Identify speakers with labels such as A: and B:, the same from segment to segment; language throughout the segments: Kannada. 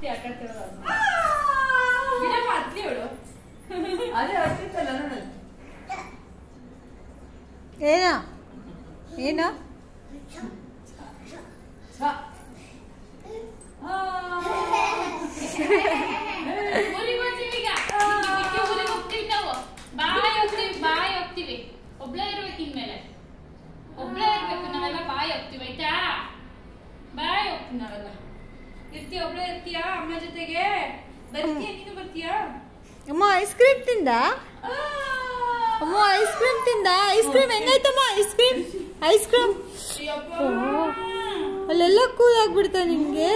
A: ಏನೋ ಏನೋ
B: ಬಾಯ್ ಹೋಗ್ತೀವಿ ಒಬ್ಳೇ ಇರ್ಬೇಕು ಇನ್ಮೇಲೆ ಒಬ್ಳೇ ಇರ್ಬೇಕು ನಾವೆಲ್ಲ ಬಾಯ್ ಹೋಗ್ತೀವಿ ಆಯ್ತಾ ಬಾಯ್ ಹೋಗ್ತೀವಿ ನಾವೆಲ್ಲ ಇರ್ತೀಯ ಒಬ್ಳೇ ಇರ್ತೀಯಾ ಅಮ್ಮ ಜೊತೆಗೆ ಬರ್ತೀಯ ನೀನು ಬರ್ತೀಯಾ
A: ಅಮ್ಮ ಐಸ್ ಕ್ರೀಮ್ ತಿಂದ ಅಮ್ಮ ಐಸ್ ಕ್ರೀಮ್ ತಿಂದ ಐಸ್ ಕ್ರೀಮ್ ಹೆಂಗಾಯ್ತಮ್ಮ ಐಸ್ ಕ್ರೀಮ್ ಅಲ್ಲೆಲ್ಲ ಕೂಲ್ ಆಗ್ಬಿಡ್ತಾ ನಿನ್ಗೆ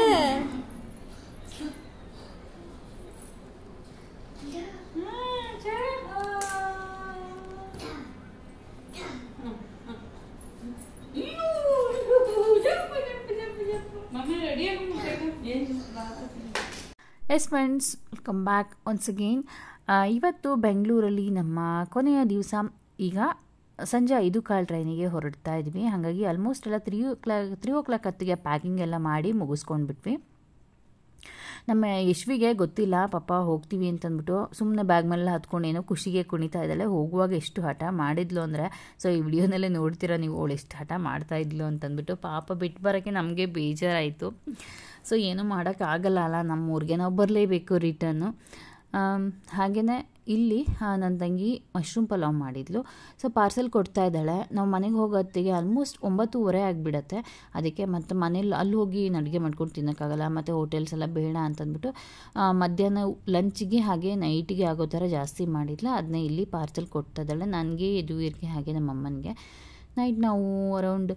A: S friends welcome back once again. ಇವತ್ತು ಬೆಂಗಳೂರಲ್ಲಿ ನಮ್ಮ ಕೊನೆಯ ದಿವಸ. ಈಗ ಸಂಜೆ 5:15 ಟ್ರೈನಿಗೆ ಹೊರಡ್ತಾ ಇದ್ವಿ. ಹಾಗಾಗಿ ಆಲ್ಮೋಸ್ಟ್ ಎಲ್ಲ 3 o'clock ಹೊತ್ತಿಗೆ ಪ್ಯಾಕಿಂಗ್ ಎಲ್ಲ ಮಾಡಿ ಮುಗಿಸ್ಕೊಂಡ್ಬಿಟ್ವಿ. ನಮ್ಮ ಯಶ್ವಿಗೆ ಗೊತ್ತಿಲ್ಲ ಪಾಪ ಹೋಗ್ತೀವಿ ಅಂತಂದ್ಬಿಟ್ಟು ಸುಮ್ಮನೆ ಬ್ಯಾಗ್ ಮೇಲೆ ಹತ್ಕೊಂಡು ಏನೋ ಖುಷಿಗೆ ಕುಣಿತಾ ಇದ್ದಾಳೆ. ಹೋಗುವಾಗ ಎಷ್ಟು ಹಠ ಮಾಡಿದ್ಲು ಅಂದರೆ, ಸೊ ಈ ವಿಡಿಯೋನಲ್ಲೇ ನೋಡ್ತೀರಾ ನೀವು ಅವಳು ಎಷ್ಟು ಹಠ ಮಾಡ್ತಾಯಿದ್ಲು ಅಂತಂದ್ಬಿಟ್ಟು. ಪಾಪ ಬಿಟ್ಟು ಬರೋಕ್ಕೆ ನಮಗೆ ಬೇಜಾರಾಯಿತು. ಸೊ ಏನೂ ಮಾಡೋಕ್ಕಾಗಲ್ಲ ಅಲ್ಲ, ನಮ್ಮ ಊರಿಗೆ ನಾವು ಬರಲೇಬೇಕು ರಿಟರ್ನು. ಹಾಗೆಯೇ ಇಲ್ಲಿ ನನ್ನ ತಂಗಿ ಮಶ್ರೂಮ್ ಪಲಾವ್ ಮಾಡಿದ್ಲು. ಸೊ ಪಾರ್ಸೆಲ್ ಕೊಡ್ತಾ ಇದ್ದಾಳೆ. ನಾವು ಮನೆಗೆ ಹೋಗೋತ್ತಿಗೆ ಆಲ್ಮೋಸ್ಟ್ 9:30 ಆಗಿಬಿಡತ್ತೆ. ಅದಕ್ಕೆ ಮತ್ತು ಮನೇಲಿ ಅಲ್ಲಿ ಹೋಗಿ ಅಡುಗೆ ಮಾಡ್ಕೊಂಡು ತಿನ್ನೋಕ್ಕಾಗಲ್ಲ, ಮತ್ತು ಹೋಟೆಲ್ಸ್ ಎಲ್ಲ ಬೇಡ ಅಂತಂದ್ಬಿಟ್ಟು ಮಧ್ಯಾಹ್ನ ಲಂಚಿಗೆ ಹಾಗೆ ನೈಟಿಗೆ ಆಗೋ ಥರ ಜಾಸ್ತಿ ಮಾಡಿದ್ಲ. ಅದನ್ನೇ ಇಲ್ಲಿ ಪಾರ್ಸೆಲ್ ಕೊಡ್ತಾ ಇದ್ದಾಳೆ ನನಗೆ, ಯದುವೀರ್ಗೆ ಹಾಗೆ ನಮ್ಮ ಅಮ್ಮನಿಗೆ. ನೈಟ್ ನಾವು ಅರೌಂಡ್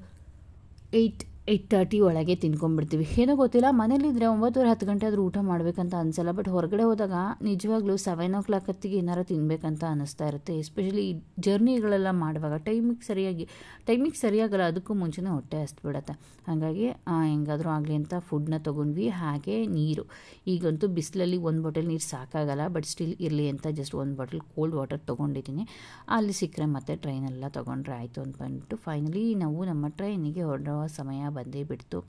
A: 8:30 ಒಳಗೆ ತಿನ್ಕೊಂಡ್ಬಿಡ್ತೀವಿ. ಏನೋ ಗೊತ್ತಿಲ್ಲ, ಮನೇಲಿದ್ದರೆ 9:10 ಗಂಟೆ ಆದರೂ ಊಟ ಮಾಡಬೇಕಂತ ಅನಿಸಲ್ಲ. ಬಟ್ ಹೊರಗಡೆ ಹೋದಾಗ ನಿಜವಾಗ್ಲೂ 7 o'clock ಹೊತ್ತಿಗೆ ಏನಾರು ತಿನ್ನಬೇಕಂತ ಅನ್ನಿಸ್ತಾ ಇರುತ್ತೆ. ಎಸ್ಪೆಷಲಿ ಈ ಜರ್ನಿಗಳೆಲ್ಲ ಮಾಡುವಾಗ ಟೈಮಿಗೆ ಸರಿಯಾಗಲ್ಲ, ಅದಕ್ಕೂ ಮುಂಚೆನೇ ಹೊಟ್ಟೆ ಹಸ್ಬಿಡುತ್ತೆ. ಹಾಗಾಗಿ ಹೆಂಗಾದರೂ ಆಗಲಿ ಅಂತ ಫುಡ್ನ ತೊಗೊಂಡ್ವಿ. ಹಾಗೆ ನೀರು, ಈಗಂತೂ ಬಿಸಿಲಲ್ಲಿ 1 ಬಾಟಲ್ ನೀರು ಸಾಕಾಗಲ್ಲ, ಬಟ್ ಸ್ಟಿಲ್ ಇರಲಿ ಅಂತ ಜಸ್ಟ್ 1 ಬಾಟಲ್ ಕೋಲ್ಡ್ ವಾಟರ್ ತೊಗೊಂಡಿದ್ದೀನಿ. ಅಲ್ಲಿ ಸಿಕ್ಕರೆ ಮತ್ತೆ ಟ್ರೈನೆಲ್ಲ ತೊಗೊಂಡ್ರೆ ಆಯಿತು ಅಂದ್ಬಿಟ್ಟು ಫೈನಲಿ ನಾವು ನಮ್ಮ ಟ್ರೈನಿಗೆ ಹೊರಡುವ ಸಮಯ ಬಂದೇ ಬಿಡ್ತು.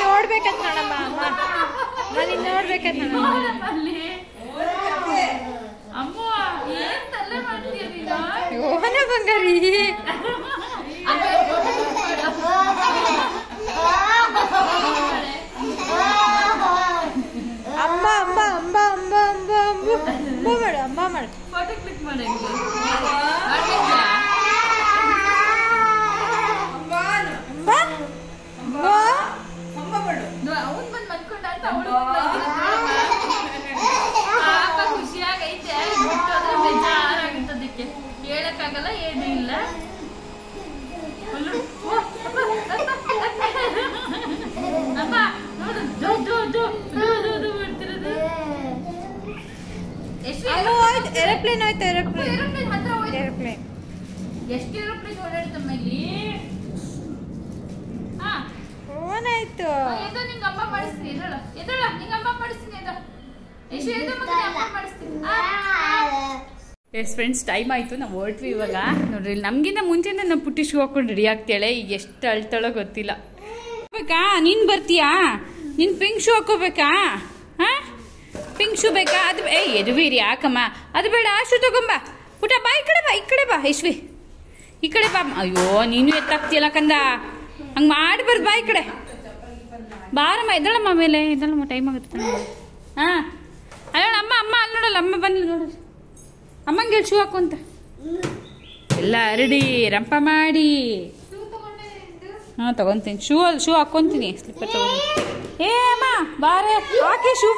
A: ನೋಡ್ಬೇಕಂತ ನೋಡಮ್ಮ, ನೋಡ್ಬೇಕಂತ ಓಹನ ಬಂಗಾರಿ. ಅಮ್ಮ ಅಮ್ಮ ಅಮ್ಮ ಅಮ್ಮ ಅಮ್ಮ ಅಮ್ಮ ಮಾಡು, ಅಮ್ಮ ಮಾಡು,
B: ಫೋಟೋ ಕ್ಲಿಕ್ ಮಾಡಿ. ಅವನ್ ಬಂದ್ ಮನ್ಕೊಂಡ ಅಂತ ಖುಷಿಯಾಗೈತೆ. ಬೇಜಾರಾಗಿತ್ತದಕ್ಕೆ ಹೇಳಕ್ಕಾಗಲ್ಲ, ಏನೂ ಇಲ್ಲ. ಅಮ್ಮ ನೋಡು ಮಾಡ್ತಿರೋದು.
A: ಏರೋಪ್ಲೇನ್ ಹೋಯ್ತು, ಏರೋಪ್ಲೇನ್
B: ಹತ್ರ
A: ಏರೋಪ್ಲೇನ್
B: ಎಷ್ಟು ಏರೋಪ್ಲೇನ್ ಓಡಾಡ್ತಮ್ಮ ಇಲ್ಲಿ.
A: ಓನಾಯ್ತು.
B: ಎದೋ ನಿಂಗೆ ಅಮ್ಮ ಮಾಡಿಸ್ತೀನಿ, ಎದಳ ನಿಂಗೆ ಅಮ್ಮ ಮಾಡಿಸ್ತೀನಿ, ಎದೋ ಎಷ್ಟು ಎದೋ ಮಗನೇ ಅಮ್ಮ ಮಾಡಿಸ್ತೀನಿ. ಎಸ್ ಫ್ರೆಂಡ್ಸ್, ಟೈಮ್ ಆಯಿತು, ನಾವು ಹೊರಟ್ವಿ ಇವಾಗ. ನೋಡ್ರಿ ನಮಗಿಂತ ಮುಂಚೆನೇ ನಮ್ಮ ಪುಟ್ಟಿ ಶೂ ಹಾಕೊಂಡು ರೆಡಿ ಆಗ್ತಾಳೆ. ಈಗ ಎಷ್ಟು ಅಳ್ತಾಳೋ ಗೊತ್ತಿಲ್ಲ. ಬೇಕಾ ನೀನು ಬರ್ತೀಯಾ? ನೀನು ಪಿಂಕ್ ಶೂ ಹಾಕೋಬೇಕಾ? ಹಾಂ ಪಿಂಕ್ ಶೂ ಬೇಕಾ? ಅದು ಎದುವೀರಿ ಯಾಕಮ್ಮ, ಅದು ಬೇಡ, ಆ ಶೂ ತಗೊಂಬ ಪುಟ್ಟ. ಬಾ ಈ ಕಡೆ ಬಾ, ಈ ಕಡೆ ಬಾ ಯಶ್ವಿ, ಈ ಕಡೆ ಬಾ. ಅಯ್ಯೋ ನೀನು ಎತ್ತಾಗ್ತೀಯಲ್ಲ ಕಂದ, ಹಂಗೆ ಮಾಡಬಾರ್ದು. ಬಾ ಈ ಕಡೆ ಬಾರಮ್ಮ, ಎದ್ದಳಮ್ಮ, ಮೇಲೆ ಎದ್ದಳಮ್ಮ, ಟೈಮ್ ಆಗುತ್ತೆ. ಹಾಂ ಅಲ್ಲ ಅಮ್ಮ, ಅಲ್ಲಿ ನೋಡಲ್ಲ, ಅಮ್ಮ ಬಂದ್ಲು ನೋಡು. ಅಮ್ಮಂಗೆ ಶೂ ಹಾಕು ಅಂತ ಎಲ್ಲ ರೆಡಿ ರಂಪ ಮಾಡಿ. ಹಾಂ ತಗೊತೀನಿ, ಶೂ ಹಾಕ್ಕೊಂತೀನಿ, ಸ್ಲಿಪ್ಪರ್ ತಗೊಂತೀನಿ. ಏ ಅಮ್ಮ ಬಾರೆ, ಹಾಕಿ ಶೂ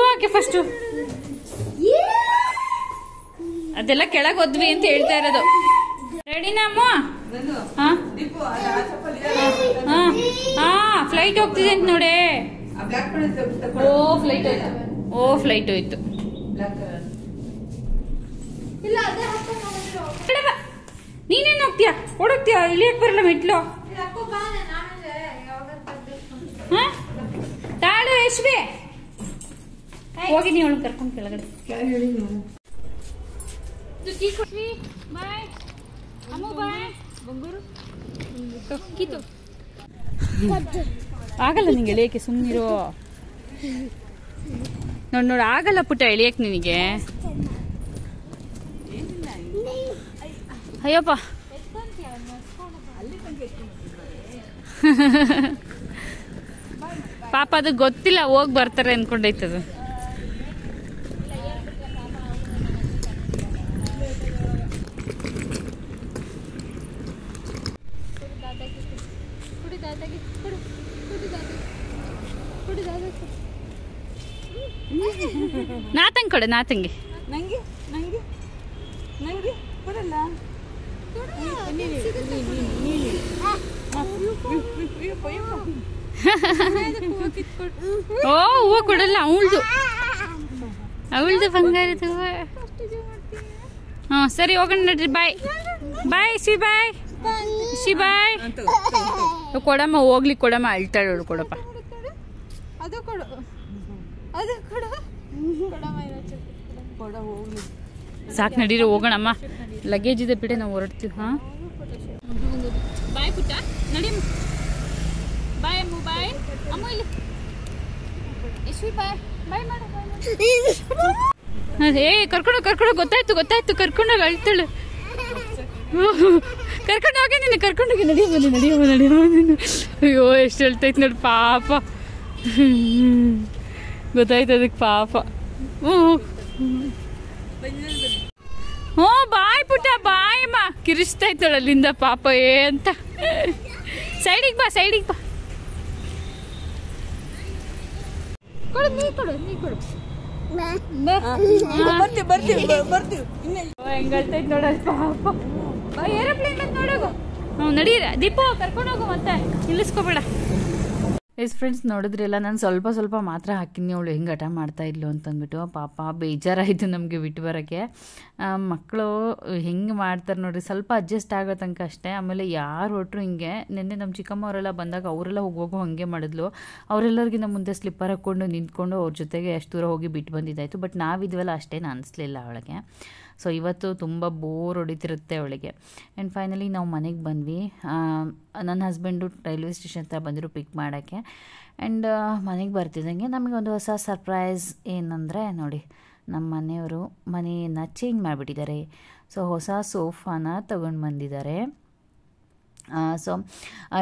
B: ಹಾಕಿ ಫಸ್ಟು. ಅದೆಲ್ಲ ಕೆಳಗೆ ಹೋದ್ವಿ ಅಂತ ಹೇಳ್ತಾ ಇರೋದು. ರೆಡಿನಾ ಅಮ್ಮ? ಹಾಂ ಫ್ಲೈಟ್ ಹೋಗ್ತಿದೆ ಅಂತ ನೋಡಿ. ಫ್ಲೈಟ್ ಹೋಯ್ತು. ನೀನೇನು ಹೋಗ್ತೀಯಾ? ಓಡೋಗ್ತೀಯಾ? ಇಳಿಯಕ್ ಬರಲ್ಲ ಮೆಟ್ಲು. ತಾಳು ಯಶ್ವಿ, ಹೋಗಿ ನೀವು ಕರ್ಕೊಂಡು ಕೆಳಗಡೆ. ಬಾಯ್ ಅಮ್ಮ, ಬಾಯ್ ಬಂಗೂರು ಕಿತ್ತು ಆಗಲ್ಲ ನಿಂಗೆ ಎಳೆಯಕ್ಕೆ, ಸುಮ್ಮನಿರೋ. ನೋಡು ಆಗಲ್ಲ ಪುಟ್ಟ ಎಳೆಯಕ್ಕೆ ನಿನಗೆ. ಅಯ್ಯಪ್ಪ ಪಾಪ ಅದು ಗೊತ್ತಿಲ್ಲ, ಹೋಗಿ ಬರ್ತಾರೆ ಅನ್ಕೊಂಡೈತದು. ನಾತಂಗೆ ಕೊಡು, ನಾತಂಗೆ.
C: ನಂಗೆ ನಂಗೆ ನಂಗೆ ಕೊಡಲ್ಲ.
B: ಓ ಹೂವು ಕೊಡಲ್ಲ, ಅವಳ್ದು ಬಂಗಾರದ ಹೂವು. ಹಾಂ ಸರಿ ಹೋಗೋಣ ನಡ್ರಿ. Bye bye see bye see bye. ಕೊಡಮ್ಮ ಹೋಗ್ಲಿ, ಕೊಡಮ್ಮ ಅಳ್ತಾಳೆ ಅವಳು. ಕೊಡಪ್ಪ
C: ಅದು ಕೊಡು, ಅದು ಕೊಡು, ಕೊಡ ಹೋಗ್ಲಿ.
B: ಸಾಕು ನಡೀರಿ ಹೋಗೋಣಮ್ಮ, ಲಗೇಜ್ ಇದೆ ಬಿಡೆ, ನಾವು ಹೊರಡ್ತೀವಿ. ಹಾಂ ಬಾಯ್ ಪುಟ್ಟ, ನಡಿ. ಬಾಯ್ ಅಮ್ಮ, ಬಾಯ್ ಅಮ್ಮ. ಇಲ್ಲಿ ಯಶ್ವಿ ಬಾಯ್ ಬಾಯ್ ಮಾಡು. ಏ ಕರ್ಕೊಂಡು ಗೊತ್ತಾಯ್ತು ಕರ್ಕೊಂಡೋಗಿ ಅಳ್ತಾಳು. ಕರ್ಕೊಂಡೋಗಿ ನೀನು, ಕರ್ಕೊಂಡೋಗಿ ನಡಿಯಮ್ಮ. ಅಯ್ಯೋ ಎಷ್ಟು ಹೇಳ್ತೈತೆ ನೋಡಿ ಪಾಪ. ಗೊತ್ತಾಯ್ತು ಅದಕ್ಕೆ ಪಾಪ. ಹ್ಞೂ ಬಾಯ್ ಪುಟ್ಟ ಬಾಯ್ ಅಮ್ಮ. ಕಿರಿಸ್ತಾ ಇದ್ದಾಳೆ ಅಲ್ಲಿಂದ ಪಾಪ ಅಂತ. ಸೈಡಿಗೆ ಬಾ ಕೊಡು, ನೀ ಕೊಡು.
C: ಬರ್ತೀವಿ.
B: ಹೆಂಗಳ್ತೈತೆ ನೋಡಲ್ ಪಾಪ. ಏರೋಪ್ಲೇನ್ ನೋಡೋಗು. ಹ್ಞೂ ನಡೀರ ದೀಪು, ಕರ್ಕೊಂಡೋಗು, ಮತ್ತೆ ನಿಲ್ಲಿಸ್ಕೋಬೇಡ. ಎಸ್ ಫ್ರೆಂಡ್ಸ್, ನೋಡಿದ್ರಲ್ಲ, ನಾನು ಸ್ವಲ್ಪ ಮಾತ್ರ ಹಾಕಿನಿ. ಅವಳು ಹೆಂಗೆ ಹಠ ಮಾಡ್ತಾ ಇದ್ಲು ಅಂತಂದ್ಬಿಟ್ಟು ಪಾಪ ಬೇಜಾರಾಯಿತು ನಮಗೆ ಬಿಟ್ಟು ಬರೋಕ್ಕೆ. ಮಕ್ಕಳು ಹೆಂಗೆ ಮಾಡ್ತಾರೆ ನೋಡಿರಿ, ಸ್ವಲ್ಪ ಅಡ್ಜಸ್ಟ್ ಆಗೋ ತನಕ ಅಷ್ಟೇ. ಆಮೇಲೆ ಯಾರು ಹೊರಟ್ರು ಹಿಂಗೆ. ನಿನ್ನೆ ನಮ್ಮ ಚಿಕ್ಕಮ್ಮ ಅವರೆಲ್ಲ ಬಂದಾಗ ಅವರೆಲ್ಲ ಹೋಗೋ ಹಾಗೆ ಮಾಡಿದ್ಲು. ಅವರೆಲ್ಲರಿಗಿಂತ ಮುಂದೆ ಸ್ಲಿಪ್ಪರ್ ಹಾಕ್ಕೊಂಡು ನಿಂತ್ಕೊಂಡು ಅವ್ರ ಜೊತೆಗೆ ಎಷ್ಟು ದೂರ ಹೋಗಿ ಬಿಟ್ಟು ಬಂದಿದ್ದಾಯಿತು. ಬಟ್ ನಾವಿದ್ವಲ್ಲ ಅಷ್ಟೇನು ಅನಿಸ್ಲಿಲ್ಲ ಅವಳಿಗೆ. ಸೊ ಇವತ್ತು ತುಂಬ ಬೋರ್ ಹೊಡಿತಿರುತ್ತೆ ಅವಳಿಗೆ. ಆ್ಯಂಡ್ ಫೈನಲಿ ನಾವು ಮನೆಗೆ ಬಂದ್ವಿ. ನನ್ನ ಹಸ್ಬೆಂಡು ರೈಲ್ವೆ ಸ್ಟೇಷನ್ ಹತ್ರ ಬಂದರು ಪಿಕ್ ಮಾಡೋಕ್ಕೆ. ಆ್ಯಂಡ್ ಮನೆಗೆ ಬರ್ತಿದ್ದಂಗೆ ನಮಗೆ ಒಂದು ಹೊಸ ಸರ್ಪ್ರೈಸ್ ಏನಂದರೆ ನೋಡಿ, ನಮ್ಮ ಮನೆಯವರು ಮನೆಯನ್ನು ಚೇಂಜ್ ಮಾಡಿಬಿಟ್ಟಿದ್ದಾರೆ. ಸೊ ಹೊಸ ಸೋಫಾನ ತೊಗೊಂಡು ಬಂದಿದ್ದಾರೆ. ಸೊ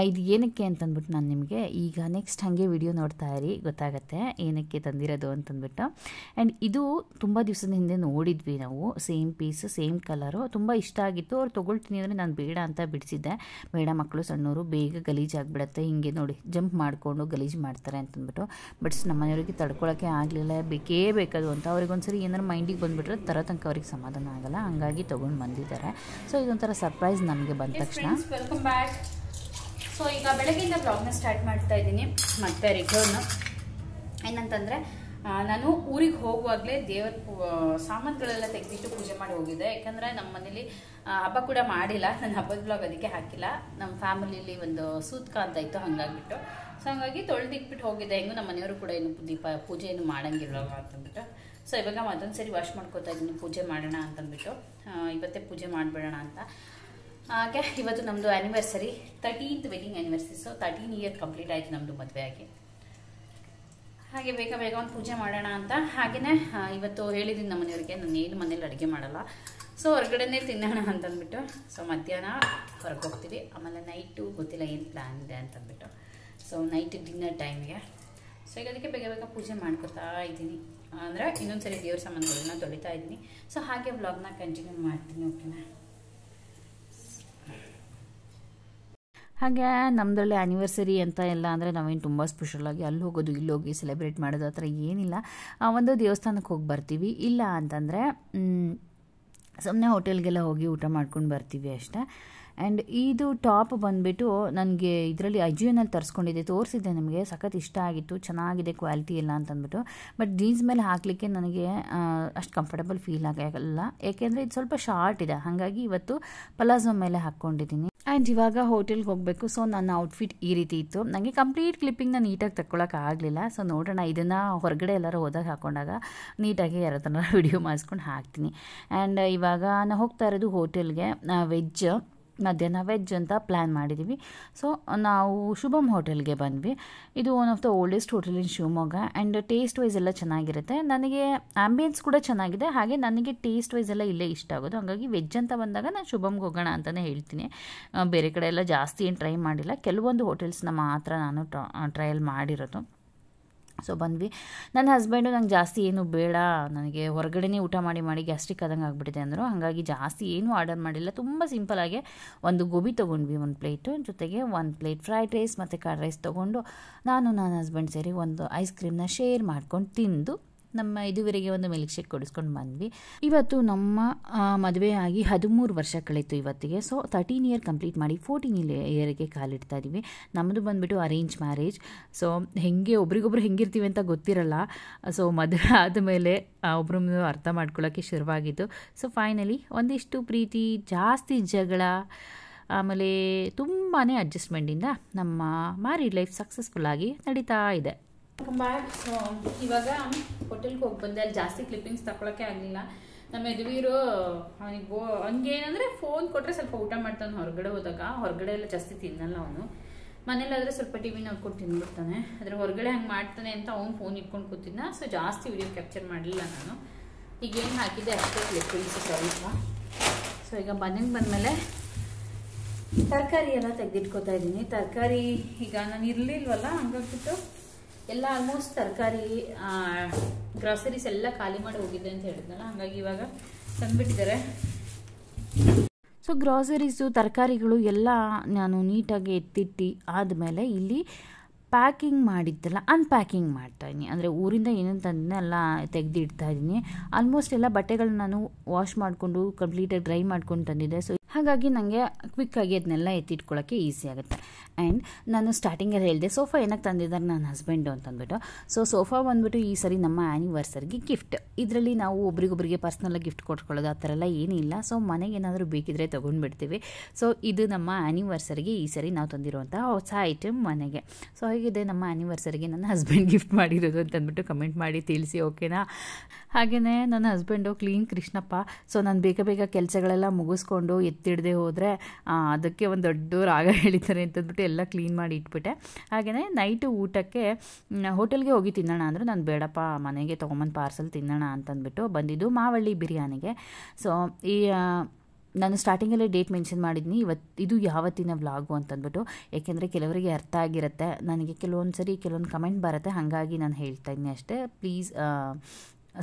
B: ಇದು ಏನಕ್ಕೆ ಅಂತಂದ್ಬಿಟ್ಟು ನಾನು ನಿಮಗೆ ಈಗ ನೆಕ್ಸ್ಟ್ ಹಾಗೆ ವಿಡಿಯೋ ನೋಡ್ತಾ ಇರಿ, ಗೊತ್ತಾಗತ್ತೆ ಏನಕ್ಕೆ ತಂದಿರೋದು ಅಂತಂದ್ಬಿಟ್ಟು. ಆ್ಯಂಡ್ ಇದು ತುಂಬ ದಿವಸದ ಹಿಂದೆ ನೋಡಿದ್ವಿ ನಾವು, ಸೇಮ್ ಪೀಸ್ ಸೇಮ್ ಕಲರು, ತುಂಬ ಇಷ್ಟ ಆಗಿತ್ತು. ಅವ್ರು ತೊಗೊಳ್ತೀನಿ ಅಂದರೆ ನಾನು ಬೇಡ ಅಂತ ಬಿಡಿಸಿದ್ದೆ. ಬೇಡ, ಮಕ್ಕಳು ಸಣ್ಣವರು, ಬೇಗ ಗಲೀಜಾಗಿಬಿಡತ್ತೆ, ಹಿಂಗೆ ನೋಡಿ ಜಂಪ್ ಮಾಡಿಕೊಂಡು ಗಲೀಜು ಮಾಡ್ತಾರೆ ಅಂತಂದ್ಬಿಟ್ಟು. ಬಟ್ ನಮ್ಮ ಮನೆಯವರಿಗೆ ತಡ್ಕೊಳ್ಳೋಕ್ಕೆ ಆಗಲಿಲ್ಲ, ಬೇಕೇ ಬೇಕದು ಅಂತ. ಅವ್ರಿಗೆ ಒಂದ್ಸರಿ ಏನಾರು ಮೈಂಡಿಗೆ ಬಂದುಬಿಟ್ರೆ ತರೋತನಕ ಅವ್ರಿಗೆ ಸಮಾಧಾನ ಆಗೋಲ್ಲ, ಹಂಗಾಗಿ ತೊಗೊಂಡು ಬಂದಿದ್ದಾರೆ. ಸೊ ಇದೊಂಥರ ಸರ್ಪ್ರೈಸ್ ನಮಗೆ ಬಂದ ತಕ್ಷಣ.
A: ಸೊ ಈಗ ಬೆಳಗ್ಗೆಯಿಂದ ಬ್ಲಾಗ್ನ ಸ್ಟಾರ್ಟ್ ಮಾಡ್ತಾ ಇದ್ದೀನಿ, ಮತ್ತೆ ರಿಟರ್ನ್ ಏನಂತಂದರೆ ನಾನು ಊರಿಗೆ ಹೋಗುವಾಗಲೇ ದೇವರ ಸಾಮಾನುಗಳೆಲ್ಲ ತೆಗೆದಿಟ್ಟು ಪೂಜೆ ಮಾಡಿ ಹೋಗಿದ್ದೆ. ಯಾಕಂದರೆ ನಮ್ಮ ಮನೇಲಿ ಹಬ್ಬ ಕೂಡ ಮಾಡಿಲ್ಲ, ನಾನು ಹಬ್ಬದ ಬ್ಲಾಗ್ ಅದಕ್ಕೆ ಹಾಕಿಲ್ಲ. ನಮ್ಮ ಫ್ಯಾಮಿಲಿಯಲ್ಲಿ ಒಂದು ಸೂತ್ಕ ಅಂತ ಇತ್ತು, ಹಾಗಾಗಿಬಿಟ್ಟು. ಸೊ ಹಾಗಾಗಿ ತೊಳೆದಿಟ್ಬಿಟ್ಟು ಹೋಗಿದ್ದೆ. ಹೆಂಗೂ ನಮ್ಮ ಮನೆಯವರು ಕೂಡ ಏನು ಪೂಜೆ ಏನು ಮಾಡೋಂಗಿಲ್ಲ ಅಂತಂದ್ಬಿಟ್ಟು. ಸೊ ಇವಾಗ ಮತ್ತೊಂದು ಸರಿ ವಾಶ್ ಮಾಡ್ಕೋತಾ ಇದ್ದೀನಿ, ಪೂಜೆ ಮಾಡೋಣ ಅಂತಂದ್ಬಿಟ್ಟು. ಇವತ್ತೇ ಪೂಜೆ ಮಾಡಿಬಿಡೋಣ ಅಂತ. ಹಾಗೆ ಇವತ್ತು ನಮ್ಮದು anniversary, 13th wedding anniversary. So 13 year complete ಆಯಿತು ನಮ್ಮದು ಮದುವೆ ಆಗಿ. ಹಾಗೆ ಬೇಗ ಒಂದು ಪೂಜೆ ಮಾಡೋಣ ಅಂತ. ಹಾಗೆಯೇ ಇವತ್ತು ಹೇಳಿದ್ದೀನಿ ನಮ್ಮ ಮನೆಯವರಿಗೆ, ನಾನು ಏನು ಮನೇಲಿ ಅಡುಗೆ ಮಾಡಲ್ಲ, ಸೊ ಹೊರಗಡೆನೇ ತಿನ್ನೋಣ ಅಂತಂದ್ಬಿಟ್ಟು. ಸೊ ಮಧ್ಯಾಹ್ನ ಹೊರಗೆ ಹೋಗ್ತೀವಿ, ಆಮೇಲೆ ನೈಟು ಗೊತ್ತಿಲ್ಲ ಏನು ಪ್ಲ್ಯಾನ್ ಇದೆ ಅಂತಂದ್ಬಿಟ್ಟು. ಸೊ ನೈಟ್ ಡಿನ್ನರ್ ಟೈಮ್ಗೆ. ಸೊ ಈಗ ಅದಕ್ಕೆ ಬೇಗ ಪೂಜೆ ಮಾಡ್ಕೊತಾ ಇದ್ದೀನಿ, ಅಂದರೆ ಇನ್ನೊಂದ್ಸರಿ ದೇವ್ರ ಸಾಮಾನುಗಳನ್ನ ತೊಳಿತಾ ಇದ್ದೀನಿ. ಸೊ ಹಾಗೆ ವ್ಲಾಗ್ನ ಕಂಟಿನ್ಯೂ ಮಾಡ್ತೀನಿ, ಓಕೆನಾ.
B: ಹಾಗೆ ನಮ್ಮದ್ರಲ್ಲಿ ಆ್ಯನಿವರ್ಸರಿ ಅಂತ ಎಲ್ಲ ಅಂದರೆ ನಾವೇನು ತುಂಬ ಸ್ಪೆಷಲಾಗಿ ಅಲ್ಲಿ ಹೋಗೋದು ಇಲ್ಲಿ ಹೋಗಿ ಸೆಲೆಬ್ರೇಟ್ ಮಾಡೋದು ಆ ಥರ ಏನಿಲ್ಲ. ಒಂದು ದೇವಸ್ಥಾನಕ್ಕೆ ಹೋಗಿ ಬರ್ತೀವಿ, ಇಲ್ಲ ಅಂತಂದರೆ ಸುಮ್ಮನೆ ಹೋಟೆಲ್ಗೆಲ್ಲ ಹೋಗಿ ಊಟ ಮಾಡ್ಕೊಂಡು ಬರ್ತೀವಿ ಅಷ್ಟೇ. ಆ್ಯಂಡ್ ಇದು ಟಾಪ್ ಬಂದುಬಿಟ್ಟು ನನಗೆ ಇದರಲ್ಲಿ ಅಜಿಯೋನಲ್ಲಿ ತರಿಸ್ಕೊಂಡಿದ್ದೆ, ತೋರಿಸಿದ್ದೆ ನಿಮಗೆ, ಸಖತ್ ಇಷ್ಟ ಆಗಿತ್ತು, ಚೆನ್ನಾಗಿದೆ ಕ್ವಾಲಿಟಿ ಎಲ್ಲ ಅಂತಂದ್ಬಿಟ್ಟು. ಬಟ್ ಜೀನ್ಸ್ ಮೇಲೆ ಹಾಕಲಿಕ್ಕೆ ನನಗೆ ಅಷ್ಟು ಕಂಫರ್ಟಬಲ್ ಫೀಲ್ ಆಗಲ್ಲ, ಏಕೆಂದರೆ ಇದು ಸ್ವಲ್ಪ ಶಾರ್ಟ್ ಇದೆ, ಹಾಗಾಗಿ ಇವತ್ತು ಪಲಾಝೋ ಮೇಲೆ ಹಾಕ್ಕೊಂಡಿದ್ದೀನಿ. ಆ್ಯಂಡ್ ಇವಾಗ ಹೋಟೆಲ್ಗೆ ಹೋಗಬೇಕು. ಸೊ ನನ್ನ ಔಟ್ಫಿಟ್ ಈ ರೀತಿ ಇತ್ತು. ನನಗೆ ಕಂಪ್ಲೀಟ್ ಕ್ಲಿಪ್ಪಿಂಗ್ನ ನೀಟಾಗಿ ತಗೊಳಕ್ಕೆ ಆಗಲಿಲ್ಲ. ಸೊ ನೋಡೋಣ, ಇದನ್ನು ಹೊರಗಡೆ ಎಲ್ಲರೂ ಹೋದಾಗ ಹಾಕೊಂಡಾಗ ನೀಟಾಗಿ ಯಾರ ಥರ ವಿಡಿಯೋ ಮಾಡಿಸ್ಕೊಂಡು ಹಾಕ್ತೀನಿ. ಆ್ಯಂಡ್ ಇವಾಗ ನಾನು ಹೋಗ್ತಾ ಇರೋದು ಹೋಟೆಲ್ಗೆ, ವೆಜ್
A: ಮಧ್ಯಾಹ್ನ ವೆಜ್ ಅಂತ ಪ್ಲ್ಯಾನ್ ಮಾಡಿದ್ದೀವಿ. ಸೊ ನಾವು ಶುಭಮ್ ಹೋಟೆಲ್ಗೆ ಬಂದ್ವಿ. ಇದು one of the oldest hotel in Shivamogga and taste wise ಎಲ್ಲ ಚೆನ್ನಾಗಿರುತ್ತೆ. ನನಗೆ ಆ್ಯಂಬಿಯನ್ಸ್ ಕೂಡ ಚೆನ್ನಾಗಿದೆ, ಹಾಗೆ ನನಗೆ ಟೇಸ್ಟ್ ವೈಸ್ ಎಲ್ಲ ಇಲ್ಲೇ ಇಷ್ಟ ಆಗೋದು. ಹಾಗಾಗಿ ವೆಜ್ ಅಂತ ಬಂದಾಗ ನಾನು ಶುಭಮ್ಗೆ ಹೋಗೋಣ ಅಂತಲೇ ಹೇಳ್ತೀನಿ. ಬೇರೆ ಕಡೆ ಎಲ್ಲ ಜಾಸ್ತಿ ಏನು ಟ್ರೈ ಮಾಡಿಲ್ಲ, ಕೆಲವೊಂದು ಹೋಟೆಲ್ಸ್ನ ಮಾತ್ರ ನಾನು ಟ್ರಯಲ್ ಮಾಡಿರೋದು. ಸೊ ಬಂದ್ವಿ. ನನ್ನ ಹಸ್ಬೆಂಡು ನಂಗೆ ಜಾಸ್ತಿ ಏನು ಬೇಡ, ನನಗೆ ಹೊರಗಡೆನೇ ಊಟ ಮಾಡಿ ಗ್ಯಾಸ್ಟ್ರಿಕ್ ಆದಂಗೆ ಆಗಿಬಿಟ್ಟಿದೆ ಅಂದರು. ಹಾಗಾಗಿ ಜಾಸ್ತಿ ಏನೂ ಆರ್ಡರ್ ಮಾಡಿಲ್ಲ, ತುಂಬ ಸಿಂಪಲಾಗೆ ಒಂದು ಗೋಬಿ ತೊಗೊಂಡ್ವಿ 1 ಪ್ಲೇಟು, ಜೊತೆಗೆ 1 ಪ್ಲೇಟ್ ಫ್ರೈಡ್ ರೈಸ್ ಮತ್ತು ಕರ್ಡ್ ರೈಸ್ ತೊಗೊಂಡು ನನ್ನ ಹಸ್ಬೆಂಡ್ ಸೇರಿ ಒಂದು ಐಸ್ ಕ್ರೀಮ್ನ ಶೇರ್ ಮಾಡ್ಕೊಂಡು ತಿಂದು ನಮ್ಮ ಇದುವರೆಗೆ ಒಂದು ಮಿಲ್ಕ್ ಶೇಕ್ ಕೊಡಿಸ್ಕೊಂಡು ಬಂದ್ವಿ. ಇವತ್ತು ನಮ್ಮ ಮದುವೆ ಆಗಿ 13 ವರ್ಷ ಕಳೀತು ಇವತ್ತಿಗೆ. ಸೊ 13 ಇಯರ್ ಕಂಪ್ಲೀಟ್ ಮಾಡಿ 14 ಇಯರ್ಗೆ ಕಾಲಿಡ್ತಾ ಇದ್ದೀವಿ. ನಮ್ಮದು ಬಂದುಬಿಟ್ಟು ಅರೇಂಜ್ ಮ್ಯಾರೇಜ್. ಸೊ ಒಬ್ರಿಗೊಬ್ರು ಹೆಂಗಿರ್ತೀವಿ ಅಂತ ಗೊತ್ತಿರಲ್ಲ. ಸೊ ಮದುವೆ ಆದಮೇಲೆ ಒಬ್ರನ್ನ ಅರ್ಥ ಮಾಡ್ಕೊಳ್ಳೋಕ್ಕೆ ಶುರುವಾಗಿತ್ತು. ಸೊ ಫೈನಲಿ ಒಂದಿಷ್ಟು ಪ್ರೀತಿ, ಜಾಸ್ತಿ ಜಗಳ, ಆಮೇಲೆ ತುಂಬಾ ಅಡ್ಜಸ್ಟ್ಮೆಂಟಿಂದ ನಮ್ಮ ಮ್ಯಾರಿಡ್ ಲೈಫ್ ಸಕ್ಸಸ್ಫುಲ್ಲಾಗಿ ನಡೀತಾ ಇದೆ.
B: Welcome back. ಸೊ ಇವಾಗ ಹೋಟೆಲ್ಗೆ ಹೋಗಿ ಬಂದೆ. ಅಲ್ಲಿ ಜಾಸ್ತಿ ಕ್ಲಿಪ್ಪಿಂಗ್ಸ್ ತಗೊಳಕ್ಕೆ ಆಗಲಿಲ್ಲ. ನಮ್ಮ ಯದುವೀರು ಅವನಿಗೆ ಏನಂದರೆ ಫೋನ್ ಕೊಟ್ಟರೆ ಸ್ವಲ್ಪ ಊಟ ಮಾಡ್ತಾನೆ. ಹೊರಗಡೆ ಹೋದಾಗ ಹೊರಗಡೆ ಎಲ್ಲ ಜಾಸ್ತಿ ತಿನ್ನಲ್ಲ ಅವನು. ಮನೇಲಾದರೆ ಸ್ವಲ್ಪ ಟಿ ವಿ ನೋಡ್ಕೊಂಡು ತಿಂದ್ಬಿಡ್ತಾನೆ. ಆದರೆ ಹೊರಗಡೆ ಹಂಗೆ ಮಾಡ್ತಾನೆ ಅಂತ ಅವ್ನು ಫೋನ್ ಇಟ್ಕೊಂಡು ಕೂತಿದ್ದ. ಸೊ ಜಾಸ್ತಿ ವಿಡಿಯೋ ಕ್ಯಾಪ್ಚರ್ ಮಾಡಲಿಲ್ಲ ನಾನು. ಈಗ ಏನು ಹಾಕಿದ್ದೆ ಅಷ್ಟೇ ಕ್ಲಿಪ್ಪಿಂಗ್ಸ್ ಸ್ವಲ್ಪ. ಸೊ ಈಗ ಮನೆಗೆ ಬಂದಮೇಲೆ ತರಕಾರಿ ಎಲ್ಲ ತೆಗೆದಿಟ್ಕೋತಾ ಇದ್ದೀನಿ. ತರಕಾರಿ ಈಗ ನಾನು ಇರಲಿಲ್ವಲ್ಲ, ಹಂಗಾಗ್ಬಿಟ್ಟು ಎಲ್ಲ ಆಲ್ಮೋಸ್ಟ್ ತರಕಾರಿ ಗ್ರಾಸರೀಸ್ ಎಲ್ಲ ಖಾಲಿ ಮಾಡಿ ಹೋಗಿದೆ ಅಂತ ಹೇಳಿದ್ನಲ್ಲ, ಹಾಗಾಗಿ ಇವಾಗ ತಂದುಬಿಟ್ಟಿದ್ದಾರೆ.
A: ಸೊ ಗ್ರಾಸರೀಸು, ತರಕಾರಿಗಳು ಎಲ್ಲ ನಾನು ನೀಟಾಗಿ ಎತ್ತಿಟ್ಟು ಆದಮೇಲೆ ಇಲ್ಲಿ ಪ್ಯಾಕಿಂಗ್ ಮಾಡಿದ್ದೆಲ್ಲ ಅನ್ಪ್ಯಾಕಿಂಗ್ ಮಾಡ್ತಾಯಿದ್ದೀನಿ. ಅಂದರೆ ಊರಿಂದ ಏನೇನು ತಂದೆಲ್ಲ ತೆಗೆದಿಡ್ತಾ ಇದ್ದೀನಿ. ಆಲ್ಮೋಸ್ಟ್ ಎಲ್ಲ ಬಟ್ಟೆಗಳನ್ನ ನಾನು ವಾಶ್ ಮಾಡಿಕೊಂಡು ಕಂಪ್ಲೀಟಾಗಿ ಡ್ರೈ ಮಾಡ್ಕೊಂಡು ತಂದಿದ್ದೆ. ಸೊ ಹಾಗಾಗಿ ನನಗೆ ಕ್ವಿಕ್ಕಾಗಿ ಅದನ್ನೆಲ್ಲ ಎತ್ತಿಟ್ಕೊಳ್ಳೋಕ್ಕೆ ಈಸಿ ಆಗುತ್ತೆ. ಆ್ಯಂಡ್ ನಾನು ಸ್ಟಾರ್ಟಿಂಗಲ್ಲಿ ಹೇಳಿದೆ ಸೋಫಾ ಏನಕ್ಕೆ ತಂದಿದ್ದಾರೆ ನನ್ನ ಹಸ್ಬೆಂಡು ಅಂತಂದ್ಬಿಟ್ಟು. ಸೊ ಸೋಫಾ ಬಂದುಬಿಟ್ಟು ಈ ಸರಿ ನಮ್ಮ ಆ್ಯನಿವರ್ಸರಿಗೆ ಗಿಫ್ಟ್. ಇದರಲ್ಲಿ ನಾವು ಒಬ್ರಿಗೊಬ್ರಿಗೆ ಪರ್ಸ್ನಲಾಗಿ ಗಿಫ್ಟ್ ಕೊಟ್ಕೊಳ್ಳೋದು ಆ ಥರ ಎಲ್ಲ ಏನಿಲ್ಲ. ಸೊ ಮನೆಗೆ ಏನಾದರೂ ಬೇಕಿದ್ರೆ ತೊಗೊಂಡ್ಬಿಡ್ತೀವಿ. ಸೊ ಇದು ನಮ್ಮ ಆ್ಯನಿವರ್ಸರಿಗೆ ಈ ಸರಿ ನಾವು ತಂದಿರುವಂಥ ಹೊಸ ಐಟಮ್ ಮನೆಗೆ. ಸೊ ಹೇಗಿದೆ ನಮ್ಮ ಆ್ಯನಿವರ್ಸರಿಗೆ ನನ್ನ ಹಸ್ಬೆಂಡ್ ಗಿಫ್ಟ್ ಮಾಡಿರೋದು ಅಂತಂದ್ಬಿಟ್ಟು ಕಮೆಂಟ್ ಮಾಡಿ ತಿಳಿಸಿ, ಓಕೆನಾ? ಹಾಗೆಯೇ ನನ್ನ ಹಸ್ಬೆಂಡು ಕ್ಲೀನ್ ಕೃಷ್ಣಪ್ಪ. ಸೊ ನಾನು ಬೇಗ ಕೆಲಸಗಳೆಲ್ಲ ಮುಗಿಸ್ಕೊಂಡು ಎತ್ತಿಡದೆ ಹೋದರೆ ಅದಕ್ಕೆ ಒಂದು ದೊಡ್ಡ ರಾಗ ಹೇಳಿದ್ದಾರೆ ಅಂತಂದ್ಬಿಟ್ಟು ಎಲ್ಲ ಕ್ಲೀನ್ ಮಾಡಿ ಇಟ್ಬಿಟ್ಟೆ. ಹಾಗೆಯೇ ನೈಟು ಊಟಕ್ಕೆ ಹೋಟೆಲ್ಗೆ ಹೋಗಿ ತಿನ್ನೋಣ ಅಂದರೆ ನಾನು ಬೇಡಪ್ಪ ಮನೆಗೆ ತೊಗೊಂಬಂದು ಪಾರ್ಸಲ್ ತಿನ್ನೋಣ ಅಂತಂದ್ಬಿಟ್ಟು ಬಂದಿದ್ದು ಮಾವಳ್ಳಿ ಬಿರಿಯಾನಿಗೆ. ಸೊ ನಾನು ಸ್ಟಾರ್ಟಿಂಗಲ್ಲೇ ಡೇಟ್ ಮೆನ್ಷನ್ ಮಾಡಿದ್ದೀನಿ, ಇದು ಯಾವತ್ತಿನ ವ್ಲಾಗು ಅಂತಂದ್ಬಿಟ್ಟು. ಏಕೆಂದರೆ ಕೆಲವರಿಗೆ ಅರ್ಥ ಆಗಿರುತ್ತೆ, ನನಗೆ ಕೆಲವೊಂದು ಕಮೆಂಟ್ ಬರುತ್ತೆ, ಹಾಗಾಗಿ ನಾನು ಹೇಳ್ತಾ ಇದ್ದೀನಿ ಅಷ್ಟೇ. ಪ್ಲೀಸ್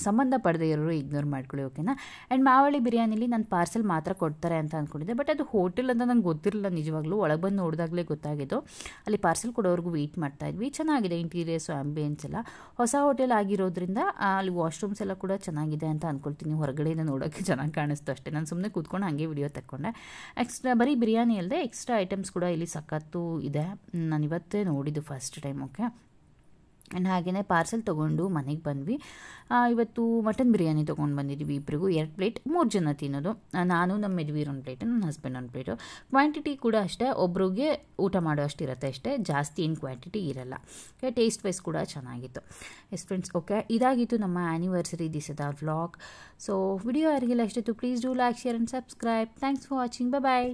A: ಸಂಬಂಧ ಪಡೆದೇ ಇರೋರು ಇಗ್ನೋರ್ ಮಾಡ್ಕೊಳ್ಳಿ, ಓಕೆನಾ? ಆ್ಯಂಡ್ ಮಾವಳ್ಳಿ ಬಿರಿಯಾನಿಲಿ ನಾನು ಪಾರ್ಸೆಲ್ ಮಾತ್ರ ಕೊಡ್ತಾರೆ ಅಂತ ಅಂದ್ಕೊಂಡಿದ್ದೆ. ಬಟ್ ಅದು ಹೋಟೆಲ್ ಅಂತ ನಂಗೆ ಗೊತ್ತಿರಲಿಲ್ಲ ನಿಜವಾಗ್ಲೂ. ಒಳಗೆ ಬಂದು ನೋಡಿದಾಗಲೇ ಗೊತ್ತಾಗಿದ್ದು. ಅಲ್ಲಿ ಪಾರ್ಸೆಲ್ ಕೊಡೋವರೆಗೂ ವೆಯ್ಟ್ ಮಾಡ್ತಾಯಿದ್ವಿ. ಚೆನ್ನಾಗಿದೆ ಇಂಟೀರಿಯರ್ಸು, ಆ್ಯಂಬಿಯನ್ಸ್ ಎಲ್ಲ. ಹೊಸ ಹೋಟೆಲ್ ಆಗಿರೋದ್ರಿಂದ ಅಲ್ಲಿ ವಾಶ್ರೂಮ್ಸ್ ಎಲ್ಲ ಕೂಡ ಚೆನ್ನಾಗಿದೆ ಅಂತ ಅಂದ್ಕೊಳ್ತೀನಿ. ಹೊರಗಡೆಯಿಂದ ನೋಡೋಕ್ಕೆ ಚೆನ್ನಾಗಿ ಕಾಣಿಸ್ತು ಅಷ್ಟೇ. ನಾನು ಸುಮ್ಮನೆ ಕೂತ್ಕೊಂಡು ಹಾಗೆ ವಿಡಿಯೋ ತಗೊಂಡೆ. ಎಕ್ಸ್ಟ್ರಾ ಬರೀ ಬಿರಿಯಾನಿ ಅಲ್ಲದೆ ಎಕ್ಸ್ಟ್ರಾ ಐಟಮ್ಸ್ ಕೂಡ ಇಲ್ಲಿ ಸಖತ್ತು ಇದೆ. ನಾನು ಇವತ್ತೇ ನೋಡಿದ್ದು ಫಸ್ಟ್ ಟೈಮ್, ಓಕೆ? ಆ್ಯಂಡ್ ಹಾಗೆಯೇ ಪಾರ್ಸೆಲ್ ತೊಗೊಂಡು ಮನೆಗೆ ಬಂದ್ವಿ. ಇವತ್ತು ಮಟನ್ ಬಿರಿಯಾನಿ ತೊಗೊಂಡು ಬಂದಿದ್ದೀವಿ. ಇಬ್ಬರಿಗೂ 2 ಪ್ಲೇಟ್, 3 ಜನ ತಿನ್ನೋದು. ನಾನು ನಮ್ಮ ಯದುವೀರ್ 1 ಪ್ಲೇಟು, ನನ್ನ ಹಸ್ಬೆಂಡ್ 1 ಪ್ಲೇಟು. ಕ್ವಾಂಟಿಟಿ ಕೂಡ ಅಷ್ಟೇ, ಒಬ್ರಿಗೆ ಊಟ ಮಾಡೋ ಅಷ್ಟು ಇರುತ್ತೆ ಅಷ್ಟೇ, ಜಾಸ್ತಿ ಏನು ಕ್ವಾಂಟಿಟಿ ಇರಲ್ಲ. ಟೇಸ್ಟ್ ವೈಸ್ ಕೂಡ ಚೆನ್ನಾಗಿತ್ತು. ಎಸ್ ಫ್ರೆಂಡ್ಸ್, ಓಕೆ, ಇದಾಗಿತ್ತು ನಮ್ಮ ಆ್ಯನಿವರ್ಸರಿ ದಿವಸದ ವ್ಲಾಗ್. ಸೊ ವಿಡಿಯೋ ಯಾರಿಗೆಲ್ಲ ಇಷ್ಟಿತ್ತು please do like, share and subscribe. Thanks for watching. Bye.